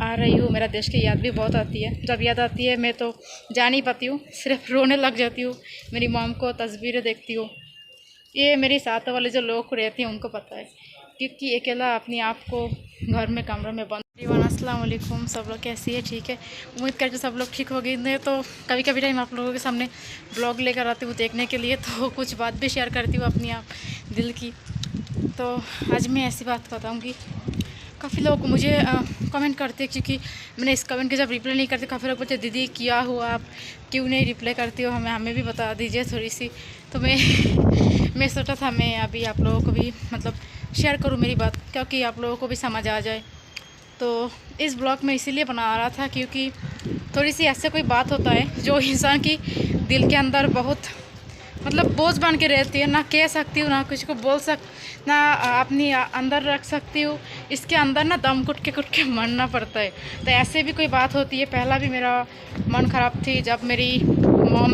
आ रही हूँ, मेरा देश की याद भी बहुत आती है। जब याद आती है मैं तो जा नहीं पाती हूँ, सिर्फ रोने लग जाती हूँ। मेरी मॉम को तस्वीरें देखती हूँ। ये मेरे साथ वाले जो लोग रहते हैं उनको पता है, क्योंकि अकेला अपने आप को घर में कमरे में बंद। अस्सलाम वालेकुम, सब लोग कैसी है? ठीक है, उम्मीद करते सब लोग ठीक हो गए। तो कभी कभी टाइम आप लोगों के सामने ब्लॉग लेकर आती हूँ देखने के लिए, तो कुछ बात भी शेयर करती हूँ अपनी आप दिल की। तो आज मैं ऐसी बात बताऊँगी। काफ़ी लोग मुझे कमेंट करते हैं, क्योंकि मैंने इस कमेंट के जब रिप्लाई नहीं करते, काफ़ी लोग बोलते दीदी क्या हुआ, आप क्यों नहीं रिप्लाई करती हो, हमें भी बता दीजिए थोड़ी सी। तो मैं सोचा था मैं अभी आप लोगों को भी मतलब शेयर करूं मेरी बात, क्योंकि आप लोगों को भी समझ आ जाए। तो इस ब्लॉग में इसीलिए बना रहा था क्योंकि थोड़ी सी ऐसे कोई बात होता है जो इंसान की दिल के अंदर बहुत मतलब बोझ बन के रहती है, ना कह सकती हूँ, ना किसी को बोल ना अपनी अंदर रख सकती हूँ। इसके अंदर ना दम घुट के मरना पड़ता है। तो ऐसे भी कोई बात होती है। पहला भी मेरा मन ख़राब थी जब मेरी मॉम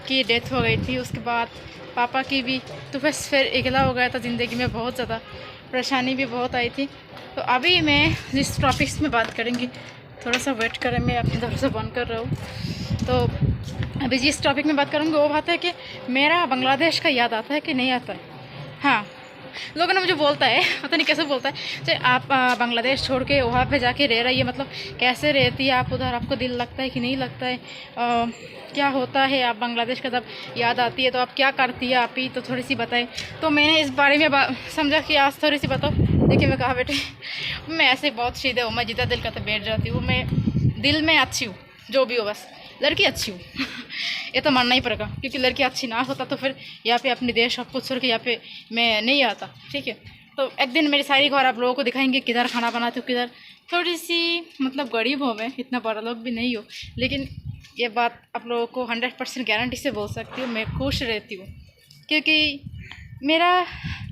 की डेथ हो गई थी, उसके बाद पापा की भी। तो बस फिर अकेला हो गया था ज़िंदगी में, बहुत ज़्यादा परेशानी भी बहुत आई थी। तो अभी मैं जिस टॉपिक्स में बात करेंगी, थोड़ा सा वेट करें, मैं अपनी तरफ से बंद कर रहा हूँ। तो अभी जिस टॉपिक में बात करूँगी वो बात है कि मेरा बांग्लादेश का याद आता है कि नहीं आता है। हाँ, लोगों ने मुझे बोलता है, पता नहीं कैसे बोलता है, चाहे आप बांग्लादेश छोड़ के वहाँ पे जाके रह रही है, मतलब कैसे रहती है आप उधर, आपको दिल लगता है कि नहीं लगता है, क्या होता है, आप बांग्लादेश का जब याद आती है तो आप क्या करती है आप ही, तो थोड़ी सी बताएं। तो मैंने इस बारे में समझा कि आज थोड़ी सी बताओ। देखिए मैं कहा बेटे, मैं ऐसे बहुत सीधे हूँ, मैं जितना दिल करता बैठ जाती हूँ। मैं दिल में अच्छी हूँ, जो भी हो, बस लड़की अच्छी हूँ ये तो मानना ही पड़ेगा, क्योंकि लड़की अच्छी ना होता तो फिर यहाँ पे अपने देश सब कुछ छोड़ के यहाँ पे मैं नहीं आता। ठीक है, तो एक दिन मेरी सारी घर आप लोगों को दिखाएंगे किधर खाना बनाती हूँ, किधर। थोड़ी सी मतलब गरीब हो मैं, इतना बड़ा लोग भी नहीं हो, लेकिन ये बात आप लोगों को 100% गारंटी से बोल सकती हूँ, मैं खुश रहती हूँ। क्योंकि मेरा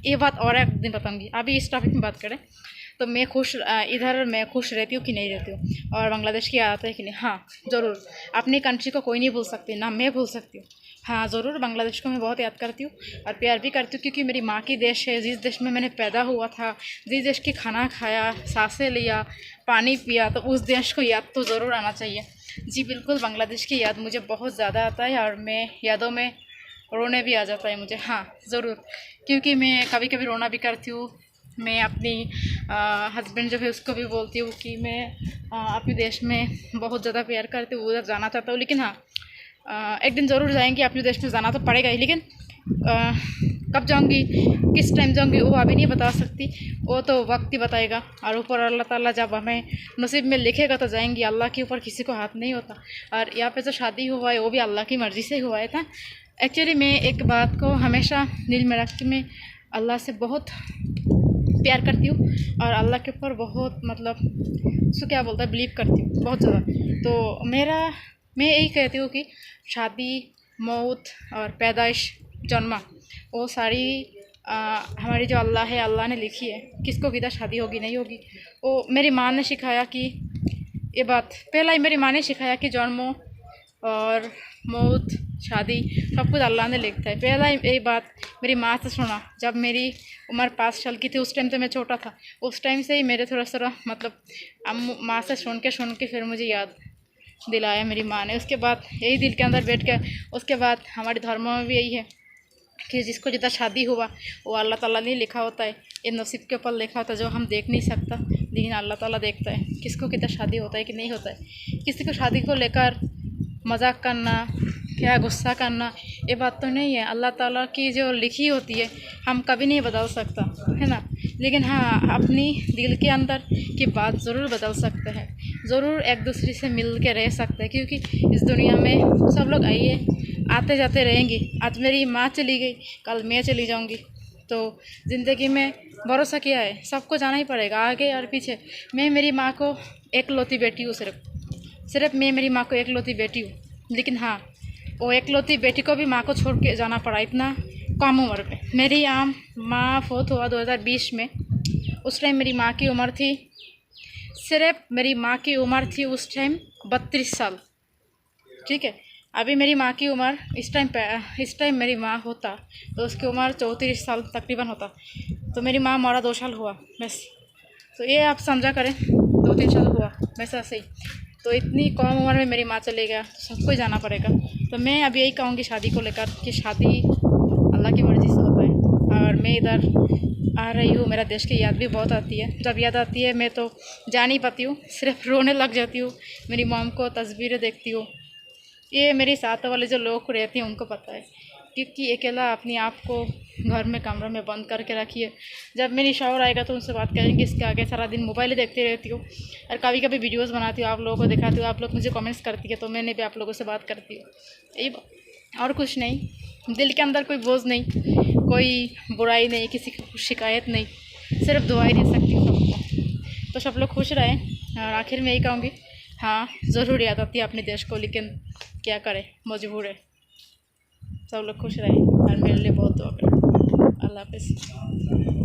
ये बात और एक दिन बताऊँगी। अभी इस टॉपिक में बात करें तो मैं इधर मैं खुश रहती हूँ कि नहीं रहती हूँ, और बांग्लादेश की याद आता है कि नहीं। हाँ ज़रूर, अपनी कंट्री को कोई नहीं भूल सकती, ना मैं भूल सकती हूँ। हाँ ज़रूर, बांग्लादेश को मैं बहुत याद करती हूँ और प्यार भी करती हूँ, क्योंकि मेरी माँ की देश है। जिस देश में मैंने पैदा हुआ था, जिस देश की खाना खाया, सांसें लिया, पानी पिया, तो उस देश को याद तो ज़रूर आना चाहिए। जी बिल्कुल, बांग्लादेश की याद मुझे बहुत ज़्यादा आता है, और मैं यादों में रोने भी आ जाता है मुझे। हाँ ज़रूर, क्योंकि मैं कभी कभी रोना भी करती हूँ। मैं अपनी हस्बैंड जो है उसको भी बोलती हूँ कि मैं अपने देश में बहुत ज़्यादा प्यार करती हूँ, उधर जाना चाहता हूँ। लेकिन हाँ, एक दिन ज़रूर जाएंगे, अपने देश में जाना तो पड़ेगा ही। लेकिन कब जाऊँगी, किस टाइम जाऊँगी, वो अभी नहीं बता सकती, वो तो वक्त ही बताएगा। और ऊपर अल्लाह ताला जब हमें नसीब में लिखेगा तो जाएंगी। अल्लाह के ऊपर किसी को हाथ नहीं होता। और यहाँ पे जो शादी हुआ है वो भी अल्लाह की मर्ज़ी से हुआ है था। एक्चुअली मैं एक बात को हमेशा दिल में रख के मैं अल्लाह से बहुत प्यार करती हूँ, और अल्लाह के ऊपर बहुत मतलब उसको क्या बोलता है, बिलीव करती हूँ बहुत ज़्यादा। तो मैं यही कहती हूँ कि शादी, मौत और पैदाइश, जन्म, वो सारी हमारी जो अल्लाह है, अल्लाह ने लिखी है। किसको किधर शादी होगी नहीं होगी, वो मेरी माँ ने सिखाया कि ये बात पहला ही मेरी माँ ने सिखाया कि जन्म और मौत, शादी सब कुछ अल्लाह ने लिखता है। पहला यही बात मेरी माँ से सुना जब मेरी उम्र 5 साल की थी। उस टाइम तो मैं छोटा था, उस टाइम से ही मेरे थोड़ा मतलब माँ से सुन के फिर मुझे याद दिलाया मेरी माँ ने। उसके बाद यही दिल के अंदर बैठ कर, उसके बाद हमारे धर्म में भी यही है कि जिसको जितना शादी हुआ वो अल्लाह ताला ने लिखा होता है, ये नसीब के ऊपर लिखा होता है, जो हम देख नहीं सकता, लेकिन अल्लाह ताला देखता है किसको कितना शादी होता है कि नहीं होता है। किसी को शादी को लेकर मजाक करना, क्या गुस्सा करना, ये बात तो नहीं है। अल्लाह ताला की जो लिखी होती है हम कभी नहीं बदल सकता, है ना। लेकिन हाँ, अपनी दिल के अंदर की बात ज़रूर बदल सकते हैं, ज़रूर एक दूसरे से मिल के रह सकते हैं, क्योंकि इस दुनिया में सब लोग आते जाते रहेंगे। आज मेरी माँ चली गई, कल मैं चली जाऊँगी, तो ज़िंदगी में भरोसा क्या है, सबको जाना ही पड़ेगा, आगे और पीछे। मैं मेरी माँ को एकलौती बेटी हूँ, सिर्फ मैं मेरी माँ को एकलौती बेटी हूँ। लेकिन हाँ, वो एकलौती बेटी को भी माँ को छोड़ के जाना पड़ा इतना कम उम्र पे। मेरी माँ फोत हुआ 2020 में। उस टाइम मेरी माँ की उम्र थी, सिर्फ मेरी माँ की उम्र थी उस टाइम 32 साल। ठीक है, अभी मेरी माँ की उम्र इस टाइम मेरी माँ होता तो उसकी उम्र 34 साल तकरीबन होता। तो मेरी माँ मरा 2 साल हुआ बस। तो ये आप समझा करें, 2-3 साल हुआ वैसा सही। तो इतनी कम उम्र में मेरी माँ चले गया तो सबको ही जाना पड़ेगा। तो मैं अब यही कहूँगी शादी को लेकर कि शादी अल्लाह की मर्ज़ी से होता है। और मैं इधर आ रही हूँ, मेरा देश की याद भी बहुत आती है। जब याद आती है मैं तो जा नहीं पाती हूँ, सिर्फ रोने लग जाती हूँ। मेरी मॉम को तस्वीरें देखती हूँ। ये मेरे साथ वाले जो लोग रहते हैं उनको पता है, क्योंकि अकेला अपने आप को घर में कमरे में बंद करके रखिए। जब मेरी शौहर आएगा तो उनसे बात करेंगे। इसके आगे सारा दिन मोबाइल ही देखती रहती हूँ और कभी कभी वीडियोस बनाती हूँ, आप लोगों को दिखाती हूँ, आप लोग मुझे कमेंट्स करती है तो मैंने भी आप लोगों से बात करती हूँ। यही और कुछ नहीं, दिल के अंदर कोई बोझ नहीं, कोई बुराई नहीं, किसी की शिकायत नहीं, सिर्फ दुआएं दे सकती हूँ सबको। तो सब लोग खुश रहें। और आखिर में यही कहूँगी, हाँ ज़रूर याद आती है अपने देश को, लेकिन क्या करें, मजबूर है। सब लोग खुश रहें और मेरे लिए बहुत दुआ करें। अल्लाह हाफ़िज़।